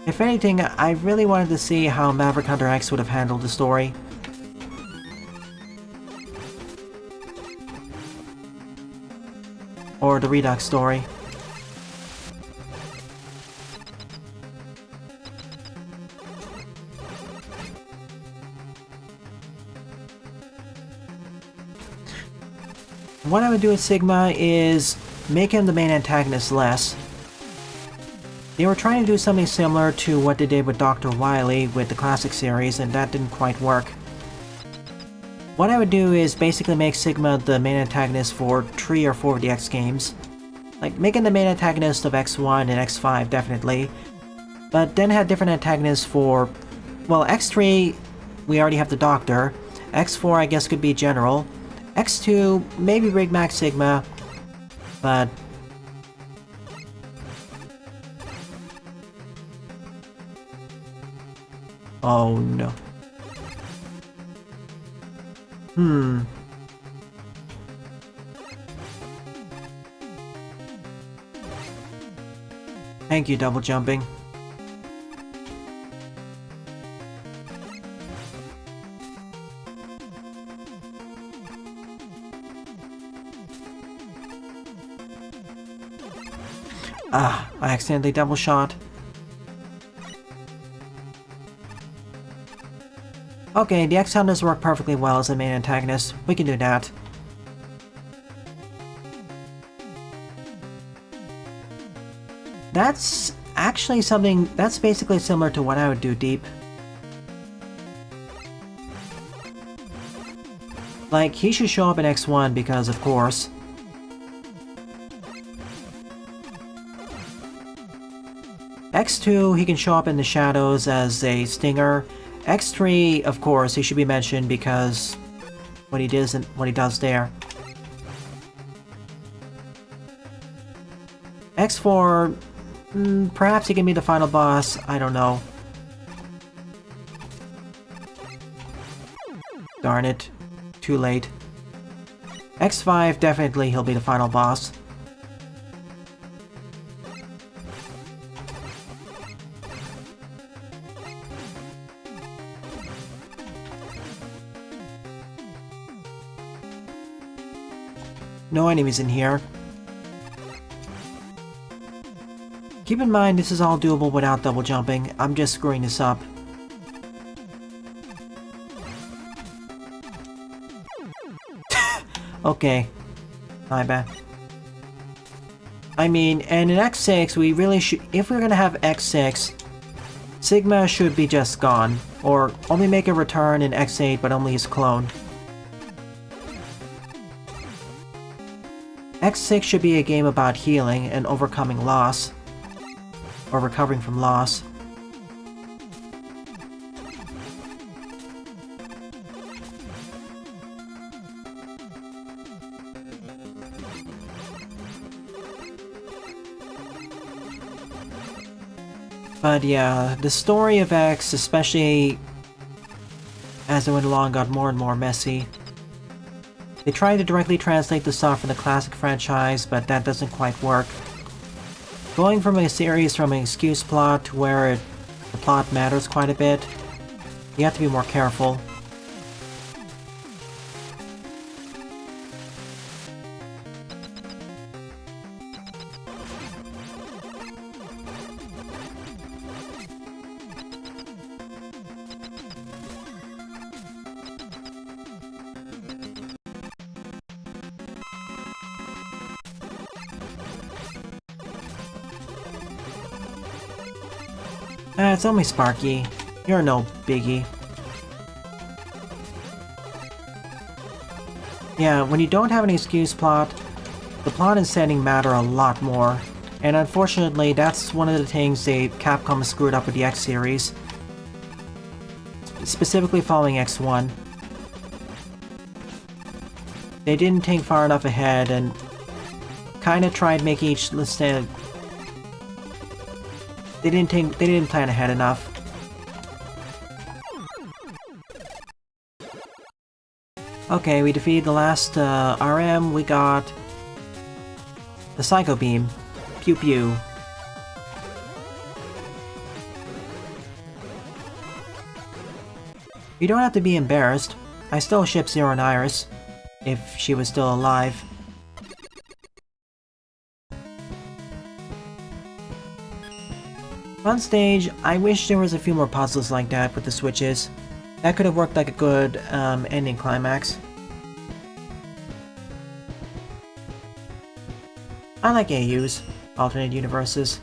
If anything, I really wanted to see how Maverick Hunter X would have handled the story. Or the Redux story. What I would do with Sigma is make him the main antagonist less. They were trying to do something similar to what they did with Dr. Wily with the classic series, and that didn't quite work. What I would do is basically make Sigma the main antagonist for 3 or 4 of the X games. Like, making the main antagonist of X1 and X5, definitely. But then have different antagonists for... Well, X3, we already have the Doctor. X4, I guess, could be General. X2, maybe Big Mac Sigma, but... Oh no. Thank you, double jumping. Ah, I accidentally double shot. Okay, the X-Hound does work perfectly well as a main antagonist. We can do that. That's actually something that's basically similar to what I would do deep. Like, he should show up in X1 because, of course. X2, he can show up in the shadows as a stinger. X3, of course, he should be mentioned because what he does there. X4, perhaps he can be the final boss, I don't know. Darn it. Too late. X5, definitely he'll be the final boss. No enemies in here. Keep in mind this is all doable without double jumping. I'm just screwing this up. Okay. My bad. I mean, and in X6 we really should... If we're gonna have X6, Sigma should be just gone. Or only make a return in X8 but only his clone. X6 should be a game about healing and overcoming loss. Or recovering from loss. But yeah, the story of X, especially as it went along, got more and more messy. They tried to directly translate the stuff from the classic franchise, but that doesn't quite work. Going from a series from an excuse plot to where the plot matters quite a bit, you have to be more careful. It's only Sparky. You're no biggie. Yeah, when you don't have an excuse plot, the plot and setting matter a lot more. And unfortunately, that's one of the things Capcom screwed up with the X series. Specifically following X1. They didn't think far enough ahead and kinda tried making each list. They didn't plan ahead enough. Okay, we defeated the last RM. We got the Psycho Beam. Pew pew. You don't have to be embarrassed. I still ship Zero and Iris, if she was still alive. On stage, I wish there was a few more puzzles like that with the switches. That could have worked like a good ending climax. I like AUs, alternate universes.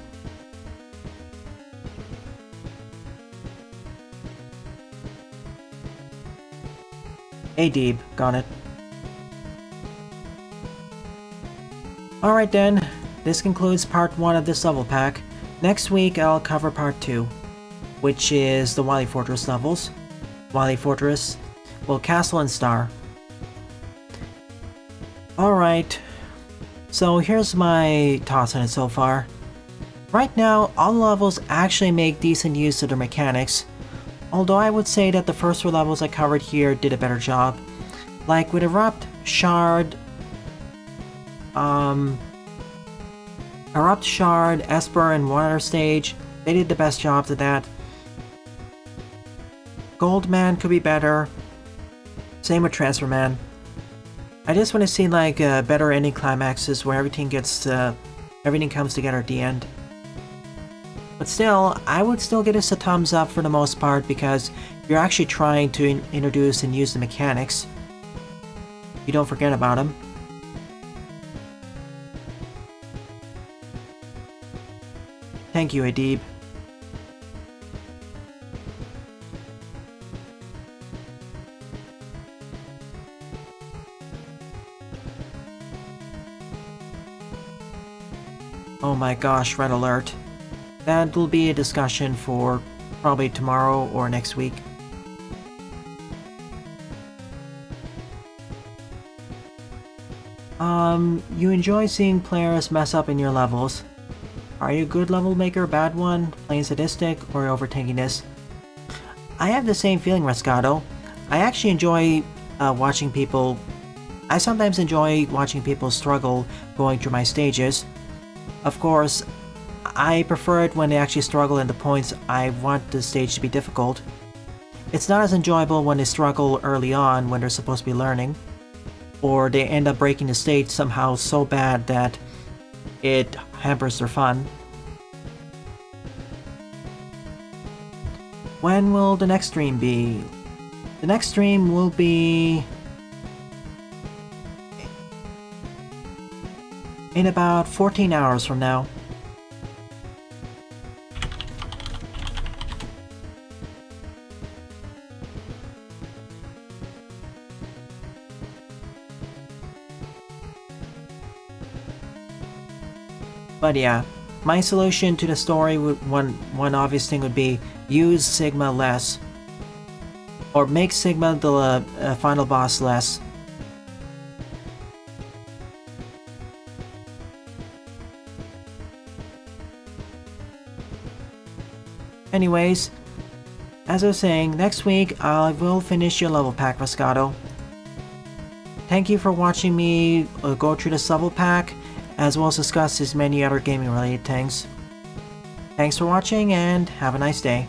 A-Deeb, got it. Alright then, this concludes part 1 of this level pack. Next week I'll cover part 2, which is the Wily Fortress levels. Wily Fortress, well, Castle and Star. Alright, so here's my thoughts on it so far. Right now, all levels actually make decent use of their mechanics. Although I would say that the first 4 levels I covered here did a better job. Like with Erupt, Shard, Esper, and one other stage, they did the best jobs at that. Goldman could be better. Same with Transfer Man. I just want to see like better ending climaxes where everything comes together at the end. But still, I would still give this a thumbs up for the most part because you're actually trying to introduce and use the mechanics. You don't forget about them. Thank you, Adib. Oh my gosh, red alert. That will be a discussion for probably tomorrow or next week. You enjoy seeing players mess up in your levels. Are you a good level maker, bad one, plain sadistic, or overthinking this? I have the same feeling, Rascato. I actually enjoy watching people... I sometimes enjoy watching people struggle going through my stages. Of course, I prefer it when they actually struggle in the points I want the stage to be difficult. It's not as enjoyable when they struggle early on when they're supposed to be learning, or they end up breaking the stage somehow so bad that it hampers their fun. When will the next stream be? The next stream will be in about 14 hours from now. But yeah, my solution to the story would one obvious thing would be use Sigma less, or make Sigma the final boss less. Anyways, as I was saying, next week I will finish your level pack, Rascato. Thank you for watching me go through this level pack, as well as discuss as many other gaming related things. Thanks for watching and have a nice day.